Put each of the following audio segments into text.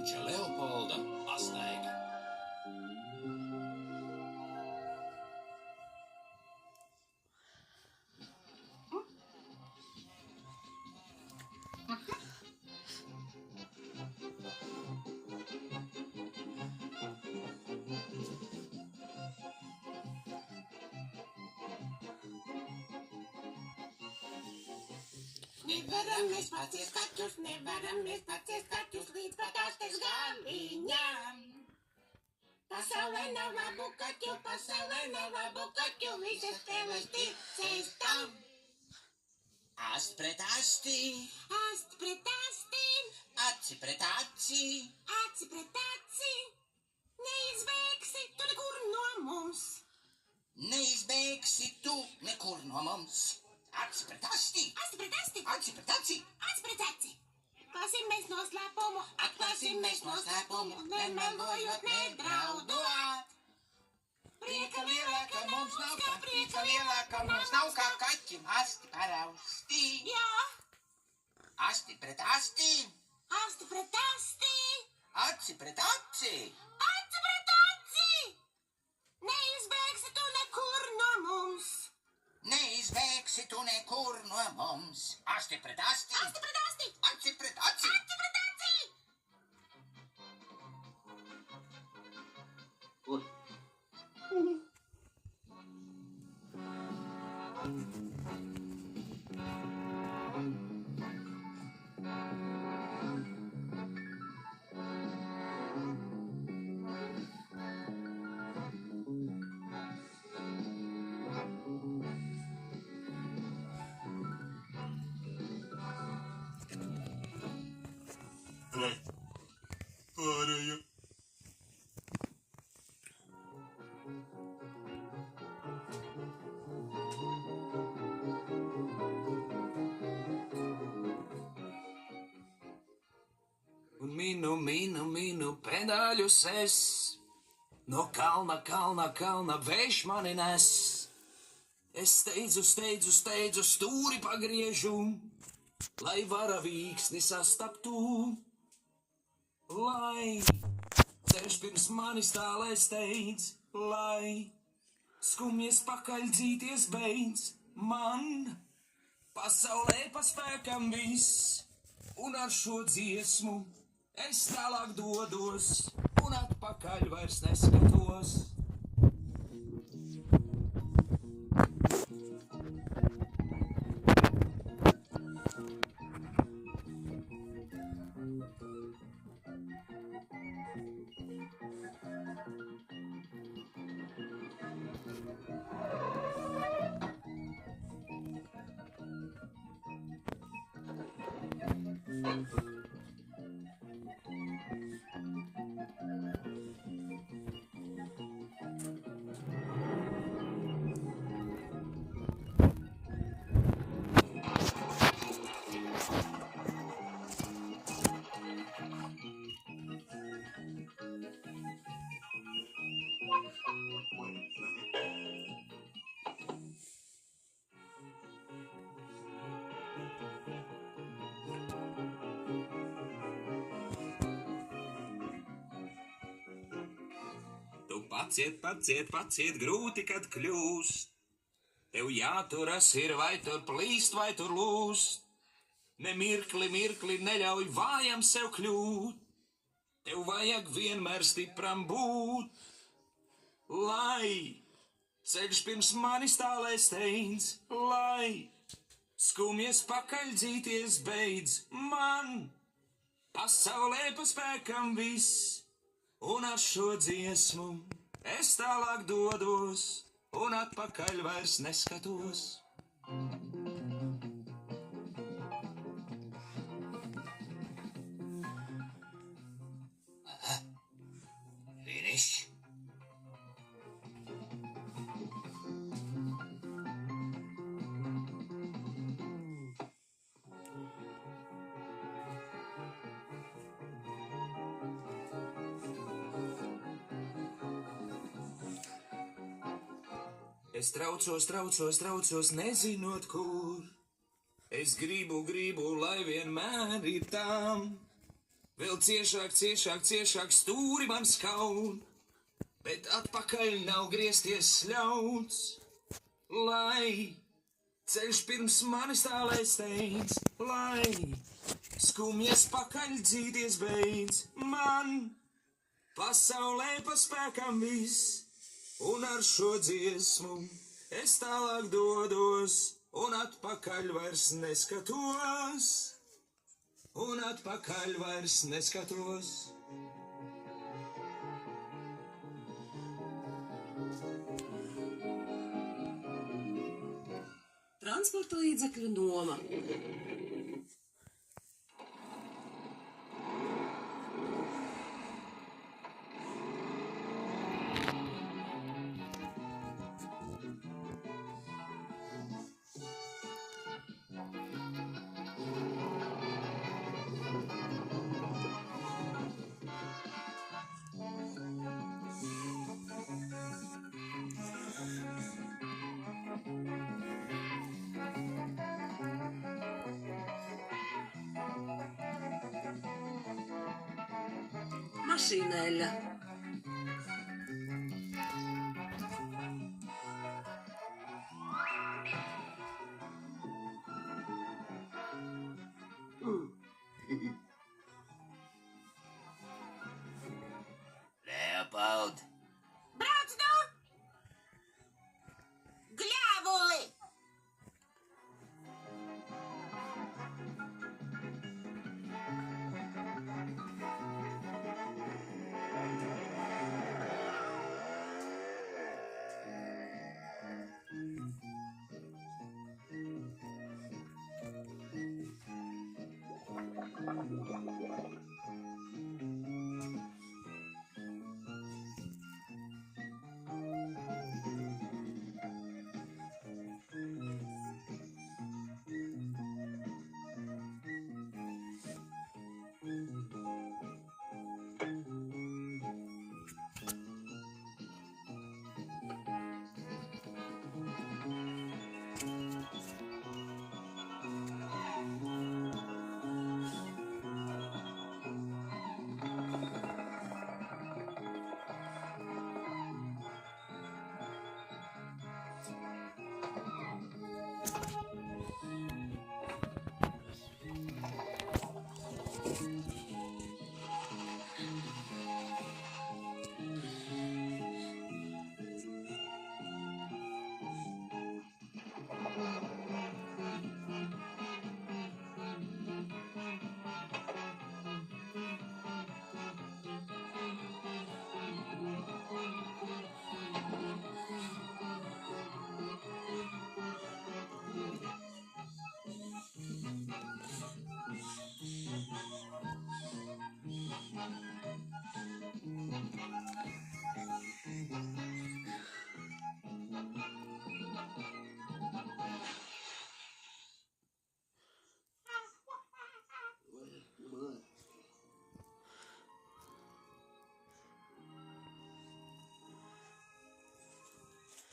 Prinča Leopolda pastaiga. Nevaram mēs paciest kaķus līdz pat astes galiņam. Pasaulē nav labu kaķu, visas spēles ticēs tam. Ast pret asti, aci pret aci. Neizbēgsi tu nekur no mums. Neizbēgsi tu nekur no mums. Aci pret asti, aci pret aci. Atklāsim mēs noslēpumu, nemelojot, nedraudot. Prieka lielāka mums nav kā kaķim asti parausti. Jā, Asti pret asti, asti pret asti. aci pret aci. Neizbēgsi tu nekur no mums. Neizbēgsi tu nekur no mums. Asti pret asti, aci pret aci. Pārējā. Un minu pedāļus es, no kalna vējš mani nes. Es steidzu, stūri pagriežu, lai varavīksni sastaptu. Lai ceļš pirms manis tālē steidz, lai skumjas pakaļ dzīties beidz. Man pasaulē pa spēkam viss, un ar šo dziesmu es tālāk dodos, un atpakaļ vairs neskatos. Tu paciet, grūti, kad kļūst. Tev jāturas ir vai tur plīst, vai tur lūst. Ne mirkli neļauj vājam sev kļūt. Tev vajag vienmēr stipram būt. Lai ceļš pirms manis tālē steidz, lai skumjas pakaļ dzīties beidz. Man pasaulē pa spēkam viss, un ar šo dziesmu es tālāk dodos, un atpakaļ vairs neskatos. Finish. Es traucos, nezinot kur. Es gribu, lai vienmēr ir tām. Vēl ciešāk, ciešāk, ciešāk stūri man skaun, bet atpakaļ nav griezties ļauts, lai ceļš pirms manis tālais steidz, lai skumjas pakaļ dzīties beidz. Man pasaulē pa spēkam viss, un ar šo dziesmu es tālāk dodos, un atpakaļ vairs neskatos, un atpakaļ vairs neskatos. Transporta līdzekļu noma. Mašīnēļa. Leopold! Brauc nu! Gļāvuli!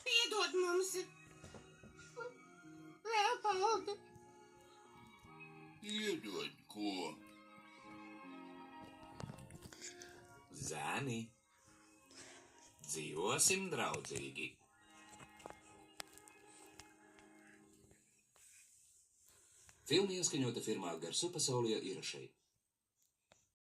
Piedod mums! Leopold! Iedod ko? Zēni, dzīvosim draudzīgi. Filma ieskaņota firmā Garsu Pasaulie īrašai.